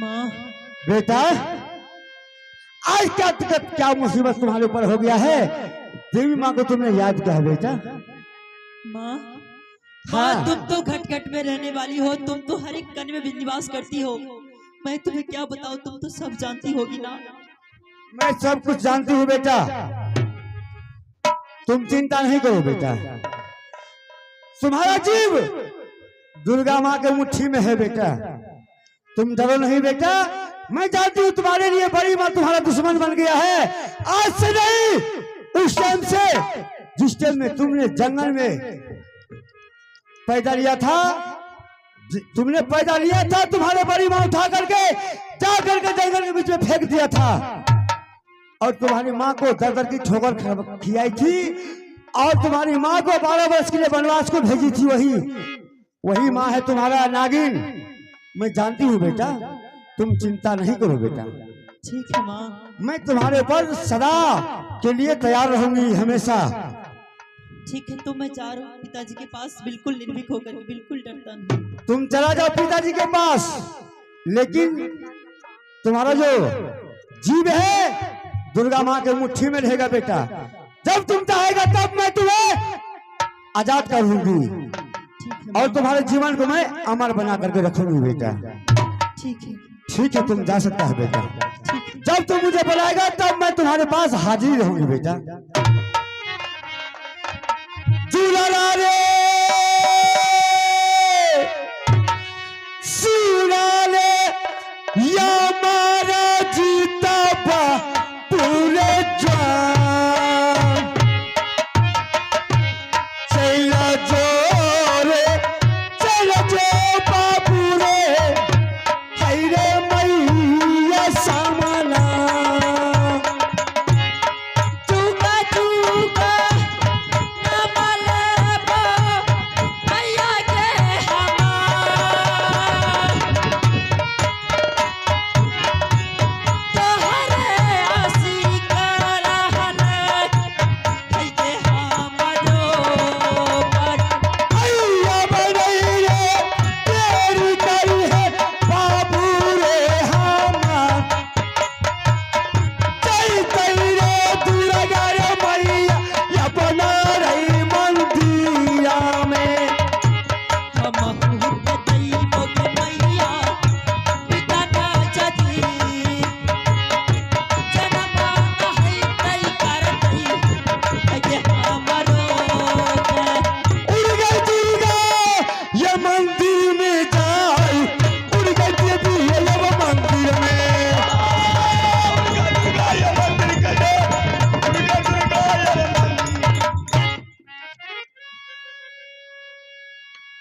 माँ। बेटा आज क्या मुसीबत तुम्हारे ऊपर हो गया है? देवी माँ को तुमने याद किया है बेटा? माँ, हाँ। माँ तुम तो घट घट में रहने वाली हो, तुम तो हर एक कण में भी निवास करती हो। मैं तुम्हें क्या बताऊं, तुम तो सब जानती होगी ना। मैं सब कुछ जानती हूँ बेटा, तुम चिंता नहीं करो बेटा। तुम्हारा जीव दुर्गा माँ के मुट्ठी में है बेटा, तुम डरो नहीं बेटा। मैं जानती हूँ तुम्हारे लिए बड़ी माँ तुम्हारा दुश्मन बन गया है। आज से नहीं, उस टाइम से जिस टाइम में तुमने जंगल में पैदा लिया था, तुमने पैदा लिया था, तुम्हारे बड़ी माँ उठा करके जा करके जंगल के बीच में फेंक दिया था और तुम्हारी माँ को दर दर की ठोकर खिलाई थी और तुम्हारी माँ को 12 वर्ष के लिए वनवास को भेजी थी। वही माँ है तुम्हारा नागिन। मैं जानती हूँ बेटा, तुम चिंता नहीं करो बेटा। ठीक है माँ, मैं तुम्हारे ऊपर सदा के लिए तैयार रहूंगी हमेशा। ठीक है, तो मैं जा रहा हूँ पिताजी के पास, बिल्कुल निर्भीक होकर, बिल्कुल डरता नहीं। तुम चला जाओ पिताजी के पास, लेकिन तुम्हारा जो जीव है दुर्गा माँ के मुट्ठी में रहेगा बेटा। जब तुम चाहेगा तब मैं तुम्हें आजाद कर दूंगी और तुम्हारे जीवन को मैं अमर बना करके रखूंगी बेटा। ठीक है, ठीक है, तुम जा सकता है बेटा। जब तुम मुझे बुलाएगा तब मैं तुम्हारे पास हाजिर रहूंगी बेटा। जुलाला रे सुनाले या मारा जीता बा पूरे जान चला जो रे चला जो बाबू रे हैरे मैया सामना चूका चूका न मलबा मैया के हमार तोहरे आसी करहन है के हमरो पर हैया बनई रे तेरी करी है बाबू रे हमार जय कई रे दुर्गा रे मैया या बना रही मंदिरा में। हमहु बतई मोके मैया पिता का जदी जनमा है तई करतई है के हमरो के उड़ गई दुर्गा ये मंदिर में जाए, उड़ गई देवी ये लब मंदिर में।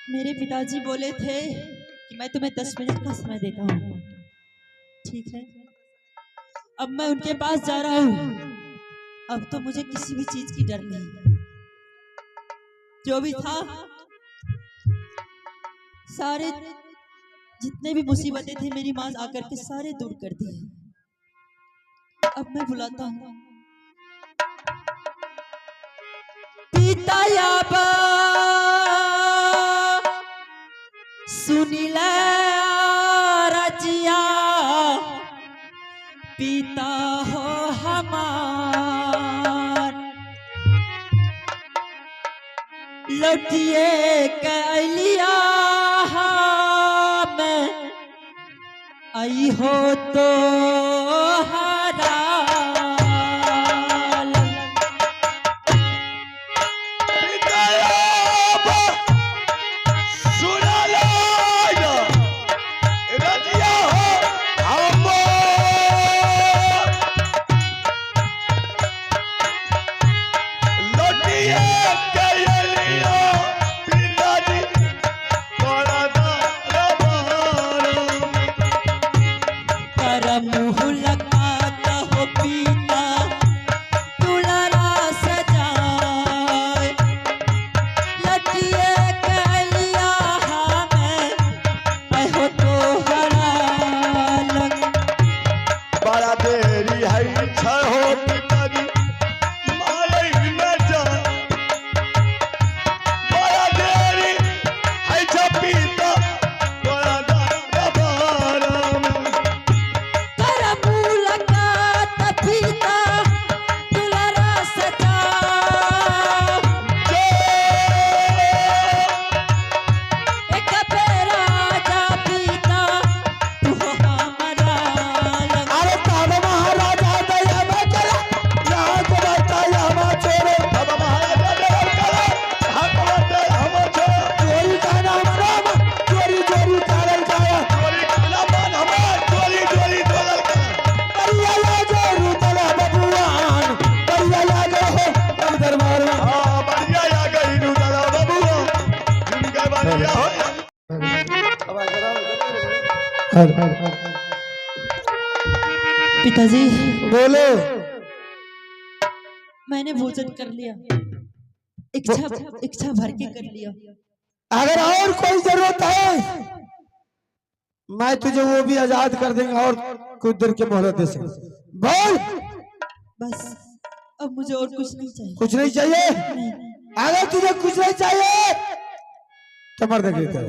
मेरे पिताजी बोले थे कि मैं तुम्हें 10 मिनट का समय देता हूँ। ठीक है, अब मैं उनके पास जा रहा हूँ। अब तो मुझे किसी भी चीज की डर नहीं। जो भी था, सारे जितने भी मुसीबतें थी मेरी माँ आकर के सारे दूर कर दिए। अब मैं बुलाता हूँ पिता याबा सुनिला रजिया पिता हो हमार लौटिए कैलिया मैं आई हो तो हरा मुँह पिताजी बोलो। मैंने भोजन कर लिया, इच्छा इच्छा भर के कर लिया। अगर और कोई जरूरत है मैं तुझे वो भी आजाद कर देंगे और कुछ देर के मोहलत दे सकते। बोल। बस अब मुझे और कुछ नहीं चाहिए। कुछ नहीं चाहिए? नहीं। अगर तुझे कुछ नहीं चाहिए तो मर्द कहते हैं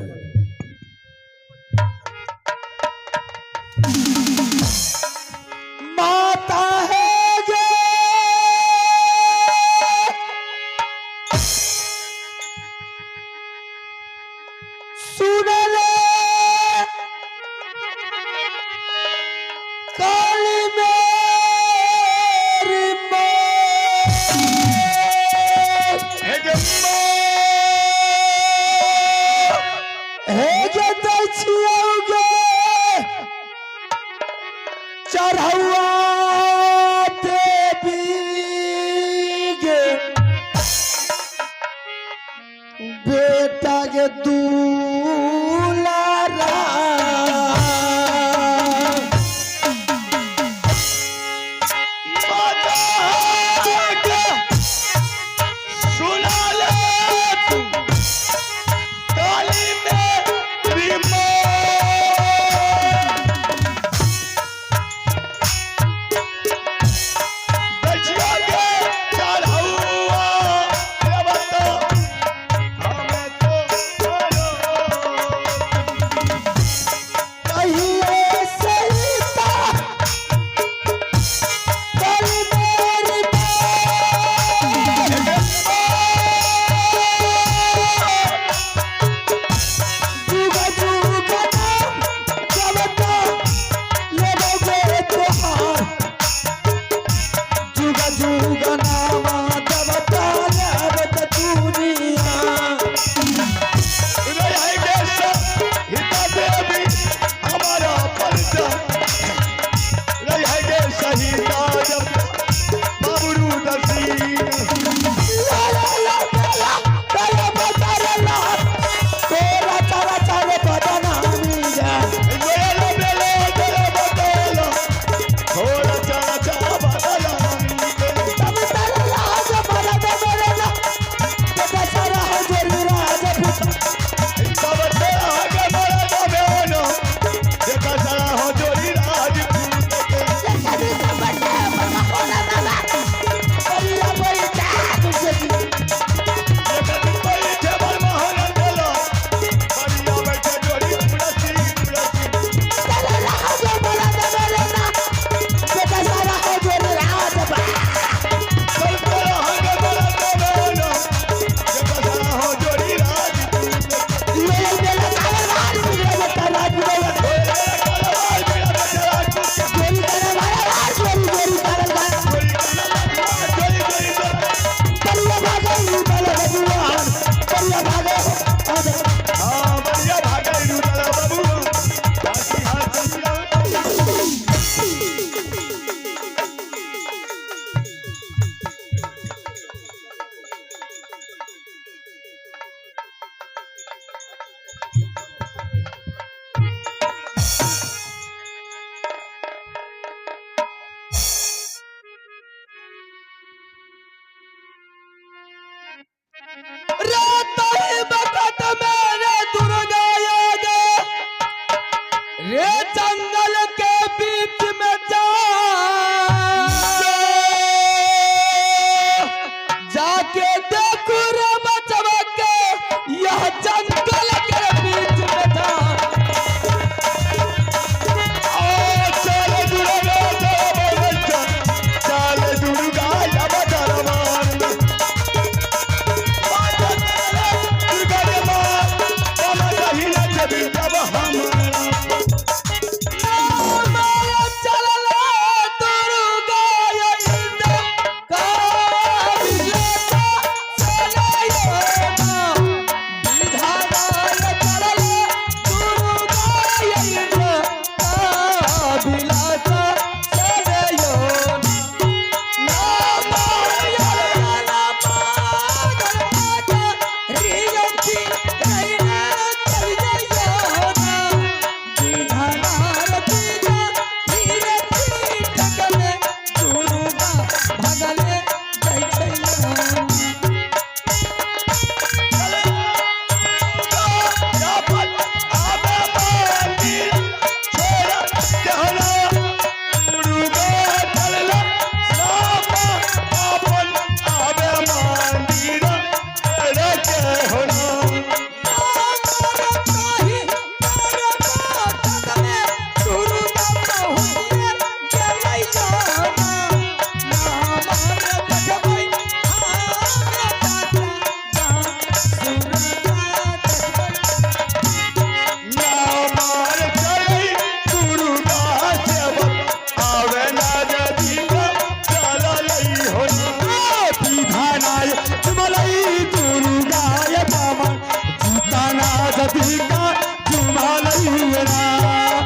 माता है गे सुन ले काली मेरी चढ़ौआ देवी गे बेटा गे दुलारा सुना ले तू काली मेरी जदी का जुमा लइए राम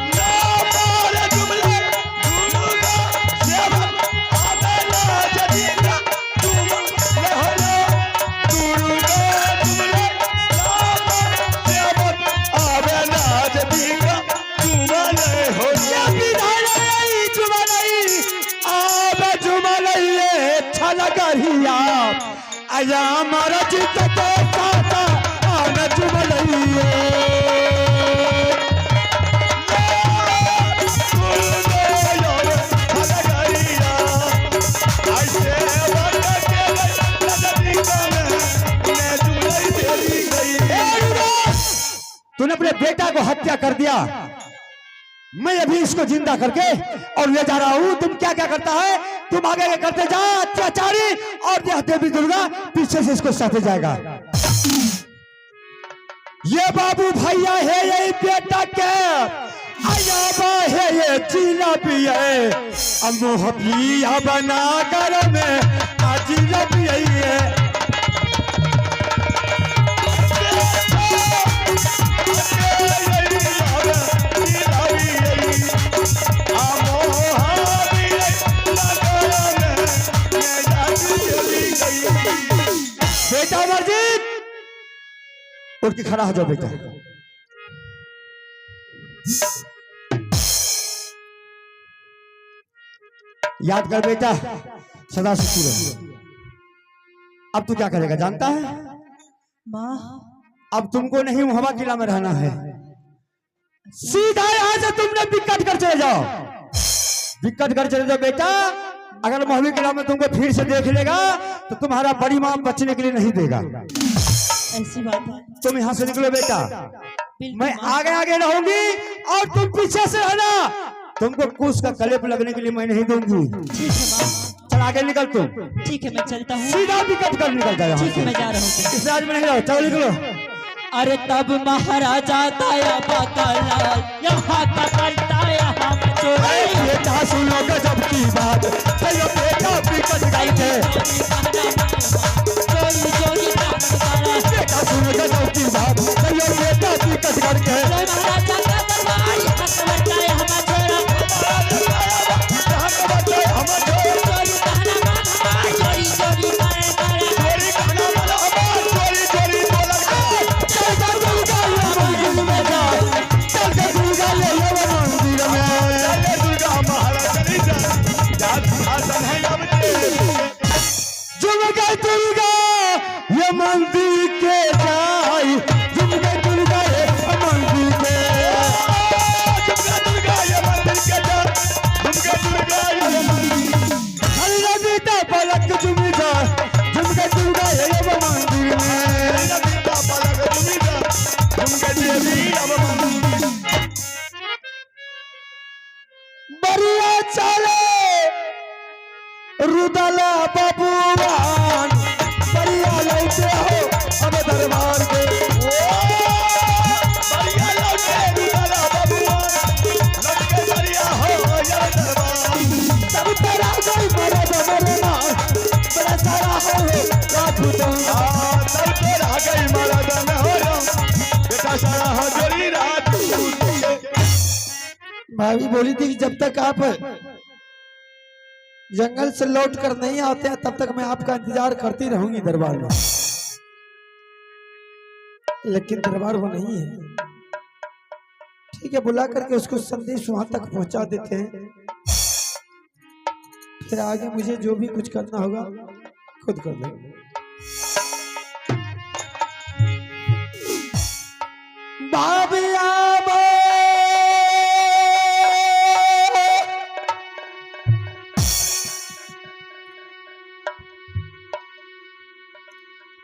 मोरे जुमले दुर्गा सेवक आवेला जदी का जुमले हो दुर्गा जुमले सेवक आवेला जदी का जुमले हो लगरिया आया मारा चित तो साता आन जुमलइए तूने अपने बेटा को हत्या कर दिया, मैं अभी इसको जिंदा करके और ले जा रहा हूं। तुम क्या क्या करता है, तुम आगे के करते जा अत्याचारी, और यह देवी दुर्गा पीछे से इसको साथे जाएगा। ये बाबू भैया है ये बेटा के आया है ये चीला भी है अमोह पिया बना कर में आजीला भी है। बेटा अमरजीत उठ के खड़ा हो जाओ बेटा। याद कर बेटा, सदा सुखी रहो। अब तू क्या करेगा जानता है? माँ, अब तुमको नहीं हवा किला में रहना है, सीधा यहां से तुमने बिकट कर चले जाओ। बिकट कर चले जाओ बेटा। अगर मोहवी किला में तुमको फिर से देख लेगा तो तुम्हारा बड़ी मां बचने के लिए नहीं देगा। ऐसी बात है। तुम यहाँ से निकलो बेटा, मैं आगे आगे रहूंगी और तुम पीछे से रहना। तुमको कुछ का कलेप लगने के लिए मैं नहीं दूंगी। ठीक है माँ। चल आगे निकल तुम। ठीक है मैं चलता हूँ। सीधा बिकट कर निकल जाए। ठीक है मैं जा रहा हूँ। इस राज में नहीं रहो, चलो निकलो। अरे तब महाराजा ताया बकलाल यहाँ का करता यहाँ चोरी। बेटा सुनो गजब की बात, चलो बेटा बिकट गई थे। चोरी चोरी बेटा सुनो गजब की बात, चलो बेटा बिकट करके। महाराजा का दरबार यहाँ का करता है हमारा छोरा। चोरी कहना मान हमारा, चोरी चोरी मारे मारे। चोरी कहना वाला हमार चोरी चोरी बोला चल के दुर्गा ले मंदिर में जा, चल के दुर्गा ले मंदिर में। चले दुर्गा महाराज नहीं जा आसन है अब जुम गए दुर्गा ये मंदिर के जाई, जुम गए दुर्गा ये मंदिर के। दुर्गा दुर्गा ये मंदिर के जा दुर्गा दुर्गा ये मंदिर हल्ला बेटा पलक जुम जा, जुम गए दुर्गा ये मंदिर में। दुर्गा पलक दुर्गा दुर्गा देवी अब मंदिर बढ़िया चले रुदला बबुआन, बढ़िया लौटे हो अब दरबार के। बढ़िया लौटे दुर्गा बबुआ लौटे बढ़िया हो या दरबार तब तेरा कोई मरद मरना बड़ा सारा हो राजपूतों। तब तेरा गई मरद में हो बेटा सारा हो जोड़ी रात भाभी बोली थी कि जब तक आप जंगल से लौट कर नहीं आते हैं तब तक मैं आपका इंतजार करती रहूंगी दरबार में, लेकिन दरबार वो नहीं है। ठीक है, बुला करके उसको संदेश वहां तक पहुंचा देते हैं, फिर आगे मुझे जो भी कुछ करना होगा खुद कर लेंगे। बाबिया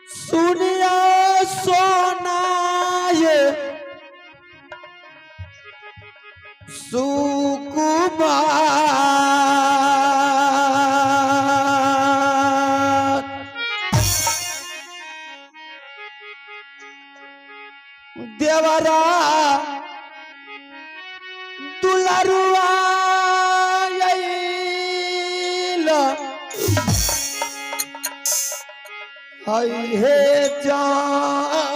सुनिया सोना ये सुकुमार देवरा दुलरुआ हाय हे जंगल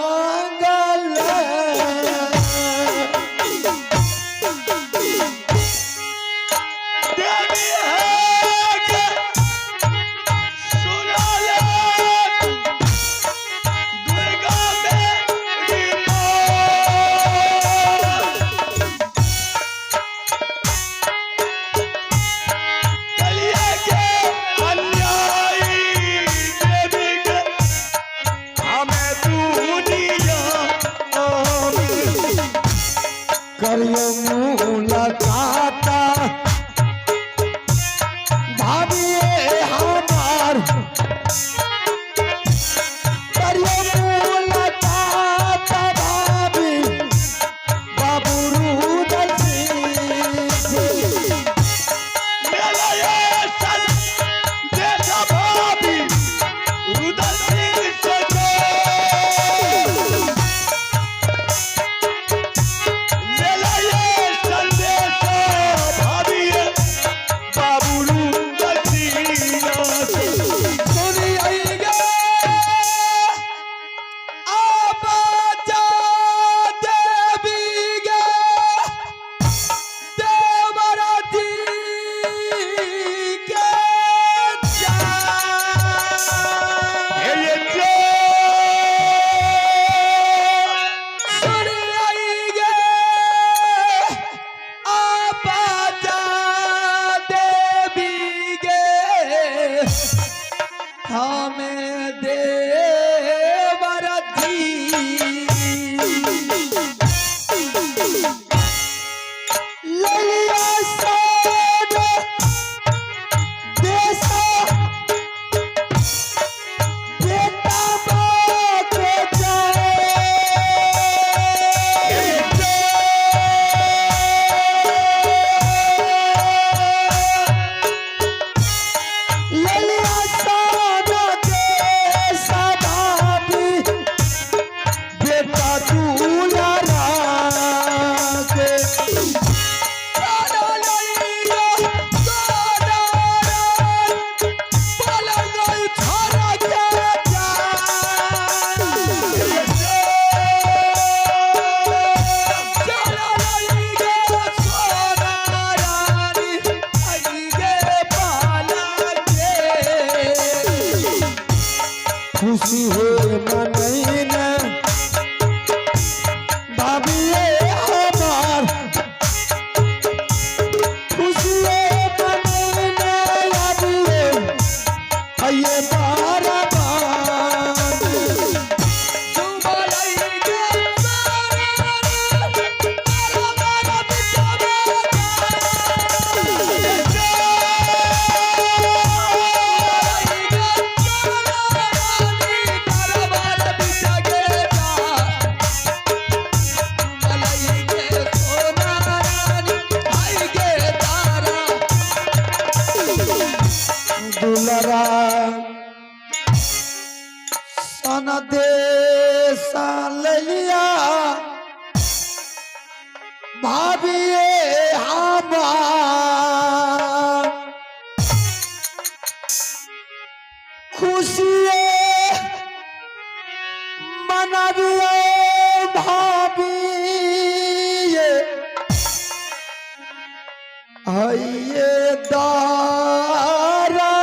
करियो मुलाकात भाभी हमार करियो मुलाकात भाभी बाबू रुदल मेला ये संदेश भाभी रुदल सिंह से दो। मेला ये संदेश भाभी बाबू रुदल सिंह से। सुनी आइगे आबाजा देवीगे देवरा जी के ये जो सुनी आइगे आबाजा देवीगे हमें देवरा जी ललिया साड देसा बेटा बात जाए ललिया साड देसा भाभी बेटा दुलारा के खुशी हो मनैना भाभी हमार खुशी हो मनैना भाभी ये बारा दुलरा सन देसा ललिया भाभी हमार खुशी मनबिया भाभी ये दारा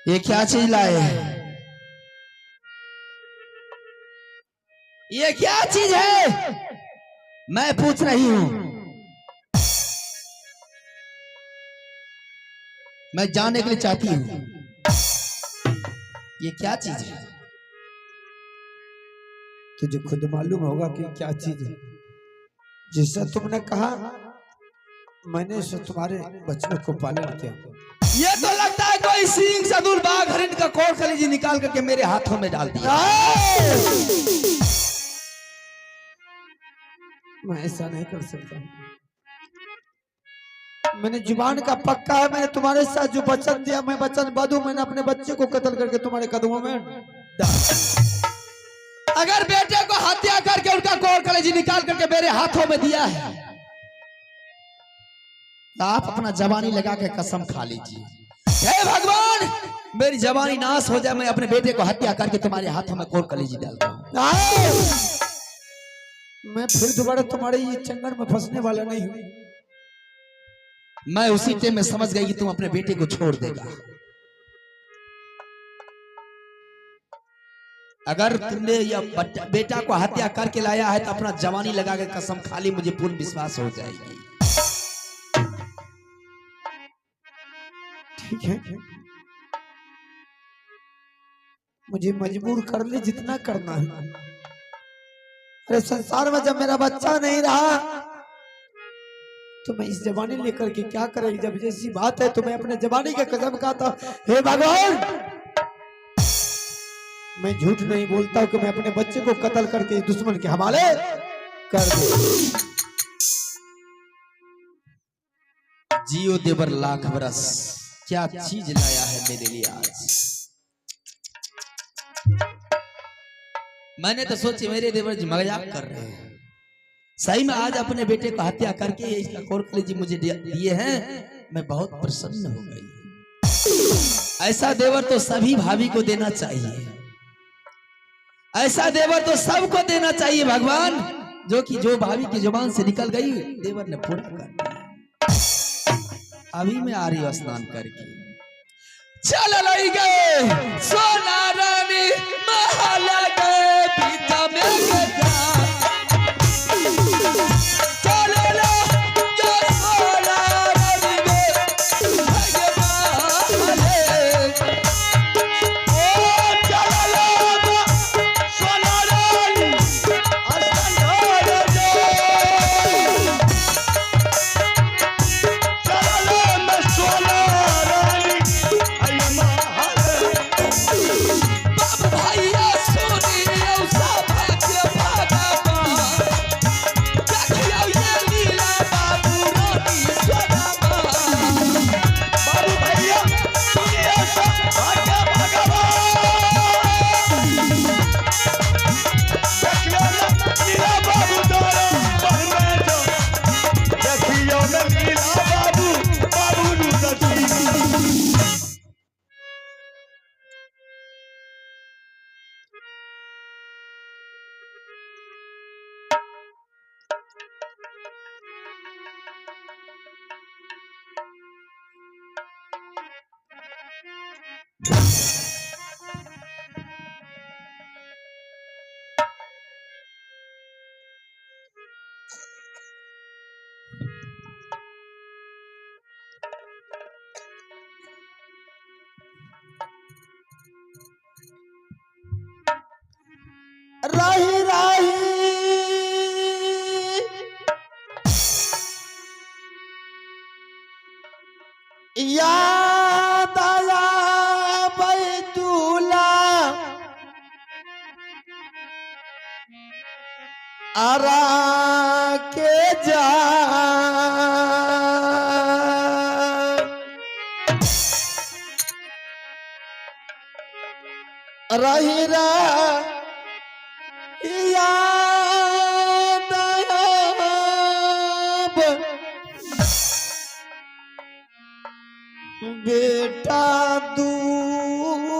ये क्या चीज लाए हैं? ये क्या चीज है? मैं पूछ रही हूं। मैं जानने के लिए चाहती हूं ये क्या चीज है? तुझे खुद मालूम होगा कि क्या चीज है। जिससे तुमने कहा मैंने इसे तुम्हारे बच्चों को पालन किया। ये तो लगता है कोई सिंह सदुल बाघ हरिण का कोर कलेजी निकाल करके मेरे हाथों में डाल दिया। मैं ऐसा नहीं कर सकता। मैंने जुबान का पक्का है। मैंने तुम्हारे साथ जो वचन दिया मैं वचन बदू। मैंने अपने बच्चे को कत्ल करके तुम्हारे कदमों में अगर बेटे को हत्या करके उनका कोर कलेजी निकाल करके मेरे हाथों में दिया है तो आप अपना जवानी लगा के कसम खा लीजिए। हे भगवान मेरी जवानी नाश हो जाए, मैं अपने बेटे को हत्या करके तुम्हारे हाथों में कोर कलेजी डालता हूँ। मैं फिर दोबारा तुम्हारे ये चंगन में फंसने वाला नहीं हूँ। मैं उसी टाइम में समझ गई कि तुम अपने बेटे को छोड़ देगा। अगर तुमने यह बेटा को हत्या करके लाया है तो अपना जवानी लगा के कसम खा ली, मुझे पूर्ण विश्वास हो जाएगी। ठीक है, मुझे मजबूर कर ले जितना करना है। अरे संसार में जब मेरा बच्चा नहीं रहा तो मैं इस जवानी लेकर के क्या करेगी। जब जैसी बात है तो मैं अपने जवानी का कसम खाता, हे भगवान मैं झूठ नहीं बोलता हूं कि मैं अपने बच्चे को कत्ल करके इस दुश्मन के हवाले कर दूं। जियो देवर लाख बरस, क्या चीज लाया है मेरे लिए आज। मैंने तो सोची मेरे देवर जी मजाक कर रहे हैं, सही में आज अपने बेटे को हत्या करके इसका कोर कलेजी मुझे दिए हैं। मैं बहुत प्रसन्न हो गई। ऐसा देवर तो सभी भाभी को देना चाहिए, ऐसा देवर तो सबको देना चाहिए भगवान, जो कि जो भाभी की जुबान से निकल गई देवर ने पूरा कर दिया। अभी मैं आ रही हूं स्नान करके। चल लई गए सोना रानी महल गए पीता में के जा। चल लो जो सोना रानी गए भागे महले। ओ चल लो सोना रानी अस्तान हो जो। चल लो मैं सोना रानी अयमा बाबू भैया सोनी औसा भाग्य भागा देखियो ये लीला बाबू रानी सोना बाबू भैया सुनिए सब भाग्य भगवान। देखियो ना लीला बाबू द्वारा बहने जो। देखियो ना लीला बाबू बाबू नु दसी। राही राही याद आया बैतूला आरा के जा। रही याद आया बेटा दुलारा।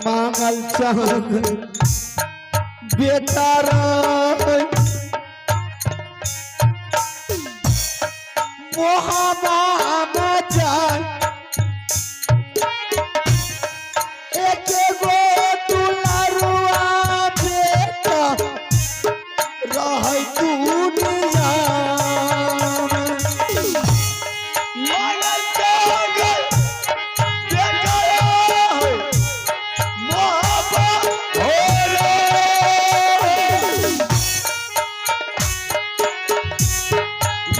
मांगल चांद बेटा मोहबा में जान एक गो दुलारुआ बेटा रह दुनिया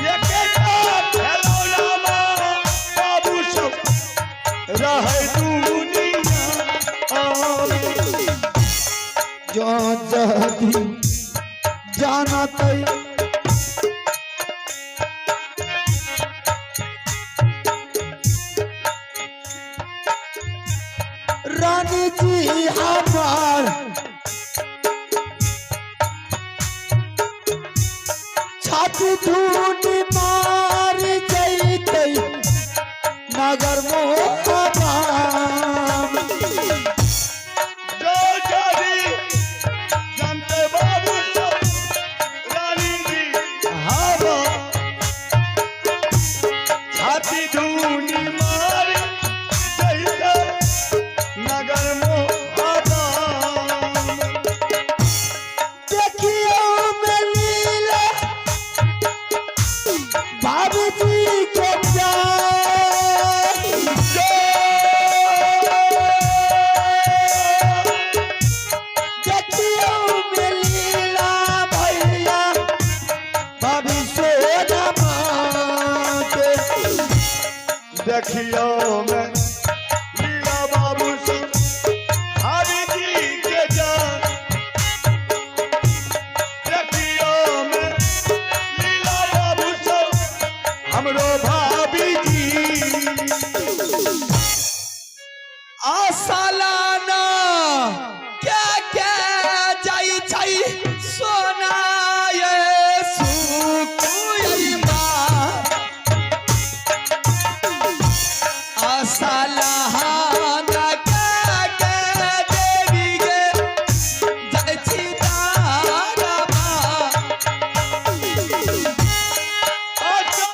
ये जदी जानत रानी जी हमार छाती धूनी मार जैते नगर मोहब्बत जो जादी जानते बाबू सब रानी जी हवा छाती धूनी मारी जैसे नगर मोहब्बत देखियो में लीला भाभी जी के प्यार देखियो में लीला भैया भाभी सोना माँ के देखियो मैं